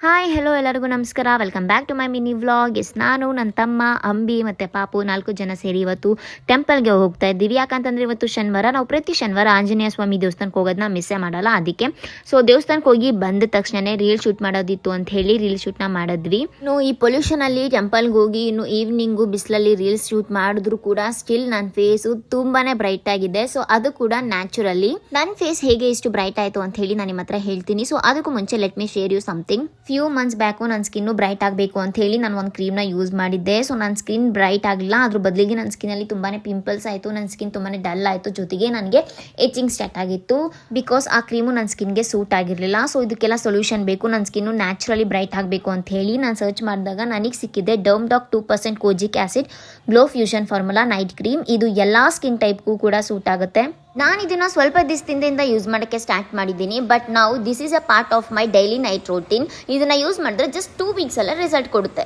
Hi hello ಎಲ್ಲರಿಗೂ ನಮಸ್ಕಾರ. Welcome back to my mini vlog. ನಾನು ನನ್ನ ತಮ್ಮ ಅಂಬಿ ಮತ್ತು ಪಾಪು 4 ಜನ ಸೇರಿ ಇವತ್ತು ಟೆಂಪಲ್ಗೆ ಹೋಗ್ತಾ ಇದ್ದೀವಿ. ಯಾಕಂತಂದರೆ ಇವತ್ತು ಶನಿವಾರ. ನಾವು ಪ್ರತಿ ಶನಿವಾರ ಆಂಜನೇಯ ಸ್ವಾಮಿ ದೇವಸ್ಥಾನಕ್ಕೆ ಹೋಗೋದನ್ನ ಮಿಸ್ಸೇ ಮಾಡಲ್ಲ. ಅದಕ್ಕೆ ದೇವಸ್ಥಾನಕ್ಕೆ ಹೋಗಿ ಬಂದ ತಕ್ಷಣ ರೀಲ್ ಶೂಟ್ ಮಾಡೋದಿತ್ತು ಅಂತ ಹೇಳಿ ರೀಲ್ ಶೂಟ್ನ ಮಾಡಿದ್ವಿ. ಇನ್ನು ಈ ಪೊಲ್ಯೂಷನಲ್ಲಿ ಟೆಂಪಲ್ಗೆ ಹೋಗಿ ಇನ್ನು ಈವ್ನಿಂಗು ಬಿಸಿಲಲ್ಲಿ ರೀಲ್ಸ್ ಶೂಟ್ ಮಾಡಿದ್ರು ಕೂಡ ಸ್ಟಿಲ್ ನನ್ನ ಫೇಸು ತುಂಬಾ ಬ್ರೈಟ್ ಆಗಿದೆ. ಅದು ಕೂಡ ನ್ಯಾಚುರಲಿ. ನನ್ನ ಫೇಸ್ ಹೇಗೆ ಇಷ್ಟು ಬ್ರೈಟ್ ಆಯಿತು ಅಂತ ಹೇಳಿ ನಾನು ನಿಮ್ಮ ಹತ್ರ ಹೇಳ್ತೀನಿ. ಅದಕ್ಕೂ ಮುಂಚೆ let me share you something. Few months back ನನ್ನ ಸ್ಕಿನ್ನು ಬ್ರೈಟ್ ಆಗಬೇಕು ಅಂತ ಹೇಳಿ ನಾನು ಒಂದು ಕ್ರೀಮ್ನ ಯೂಸ್ ಮಾಡಿದ್ದೆ. ನನ್ನ ಸ್ಕಿನ್ ಬ್ರೈಟ್ ಆಗಲಿಲ್ಲ. ಅದ್ರ ಬದಲಿಗೆ ನನ್ನ ಸ್ಕಿನ್ನಲ್ಲಿ ತುಂಬಾ ಪಿಂಪಲ್ಸ್ ಆಯಿತು. ನನ್ನ ಸ್ಕಿನ್ ತುಂಬಾ ಡಲ್ ಆಯಿತು. ಜೊತೆಗೆ ನನಗೆ ಎಚಿಂಗ್ ಸ್ಟಾರ್ಟ್ ಆಗಿತ್ತು. ಬಿಕಾಸ್ ಆ ಕ್ರೀಮು ನನ್ನ ಸ್ಕಿನ್ಗೆ ಸೂಟ್ ಆಗಿರಲಿಲ್ಲ. ಇದಕ್ಕೆಲ್ಲ ಸೊಲ್ಯೂಷನ್ ಬೇಕು. ನನ್ನ ಸ್ಕಿನ್ನು ನ್ಯಾಚುರಲಿ ಬ್ರೈಟ್ ಆಗಬೇಕು ಅಂತ ಹೇಳಿ ನಾನು ಸರ್ಚ್ ಮಾಡಿದಾಗ ನನಗೆ ಸಿಕ್ಕಿದೆ Dermdoc 2% kojic acid glow fusion formula night cream. ಇದು ಎಲ್ಲ ಸ್ಕಿನ್ ಟೈಪ್ಗೂ ಕೂಡ ಸೂಟ್ ಆಗುತ್ತೆ. ನಾನು ಇದನ್ನು ಸ್ವಲ್ಪ ದಿವಸದಿಂದ ಯೂಸ್ ಮಾಡೋಕ್ಕೆ ಸ್ಟಾರ್ಟ್ ಮಾಡಿದ್ದೀನಿ. ಬಟ್ ನಾವು this is a part of my daily night routine. ಇದನ್ನು ಯೂಸ್ ಮಾಡಿದ್ರೆ ಜಸ್ಟ್ 2 ವೀಕ್ಸ್ ಅಲ್ಲ ರಿಸಲ್ಟ್ ಕೊಡುತ್ತೆ.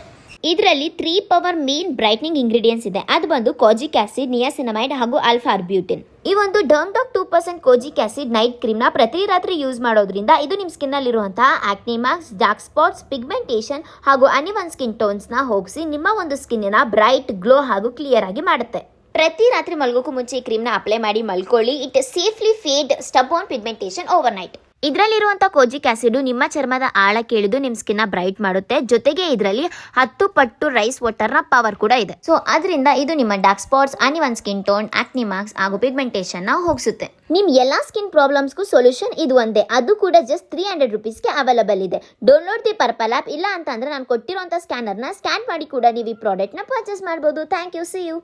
ಇದರಲ್ಲಿ 3 ಪವರ್ ಮೇನ್ ಬ್ರೈಟ್ನಿಂಗ್ ಇಂಗ್ರೀಡಿಯೆಂಟ್ಸ್ ಇದೆ. ಅದು ಬಂದು ಕೋಜಿಕ್ ಆಸಿಡ್, ನಿಯಾಸಿನಮೈಡ್ ಹಾಗೂ ಆಲ್ಫಾ ಆರ್ಬ್ಯೂಟಿನ್. ಈ ಒಂದು ಡರ್ಮ್ಡಾಕ್ 2% ಕೋಜಿಕ್ ಆಸಿಡ್ ನೈಟ್ ಕ್ರೀಮ್ನ ಪ್ರತಿ ರಾತ್ರಿ ಯೂಸ್ ಮಾಡೋದ್ರಿಂದ ಇದು ನಿಮ್ಮ ಸ್ಕಿನ್ನಲ್ಲಿರುವಂತಹ acne marks, dark spots, pigmentation ಹಾಗೂ ಅನ್ಇವನ್ ಸ್ಕಿನ್ ಟೋನ್ಸ್ನ ಹೋಗಿಸಿ ನಿಮ್ಮ ಒಂದು ಸ್ಕಿನ್ನ ಬ್ರೈಟ್, ಗ್ಲೋ ಹಾಗೂ ಕ್ಲಿಯರ್ ಆಗಿ ಮಾಡುತ್ತೆ. ಪ್ರತಿ ರಾತ್ರಿ ಮಲ್ಗೋಕ್ಕೂ ಮುಂಚೆ ಈ ಕ್ರೀಮ್ನ ಅಪ್ಲೈ ಮಾಡಿ ಮಲ್ಕೊಳ್ಳಿ. It safely fade stubborn pigmentation overnight. ಇದರಲ್ಲಿರುವಂಥ ಕೋಜಿಕ್ ಆಸಿಡ್ ನಿಮ್ಮ ಚರ್ಮದ ಆಳಕ್ಕೆ ಇಳಿದು ನಿಮ್ಮ ಸ್ಕಿನ್ನ ಬ್ರೈಟ್ ಮಾಡುತ್ತೆ. ಜೊತೆಗೆ ಇದರಲ್ಲಿ 10 ಪಟ್ಟು ರೈಸ್ ವಾಟರ್ನ ಪವರ್ ಕೂಡ ಇದೆ. ಅದರಿಂದ ಇದು ನಿಮ್ಮ dark spots, uneven skin tone, ಆಕ್ನಿ marks ಹಾಗೂ ಪಿಗ್ಮೆಂಟೇಷನ್ನ ಹೋಗಿಸುತ್ತೆ. ನಿಮ್ಮ ಎಲ್ಲ ಸ್ಕಿನ್ ಪ್ರಾಬ್ಲಮ್ಸ್ಗೂ ಸೊಲ್ಯೂಷನ್ ಇದು ಒಂದೇ. ಅದು ಕೂಡ ಜಸ್ಟ್ 300 ರುಪೀಸ್ಗೆ ಅವೈಲಬಲ್ ಇದೆ. Download the purple app. ಇಲ್ಲ ಅಂತಂದ್ರೆ ನಾನು ಕೊಟ್ಟಿರುವಂಥ ಸ್ಕ್ಯಾನರ್ನ ಸ್ಕ್ಯಾನ್ ಮಾಡಿ ಕೂಡ ನೀವು ಈ ಪ್ರಾಡಕ್ಟ್ನ ಪರ್ಚೇಸ್ ಮಾಡ್ಬೋದು. Thank you. See you.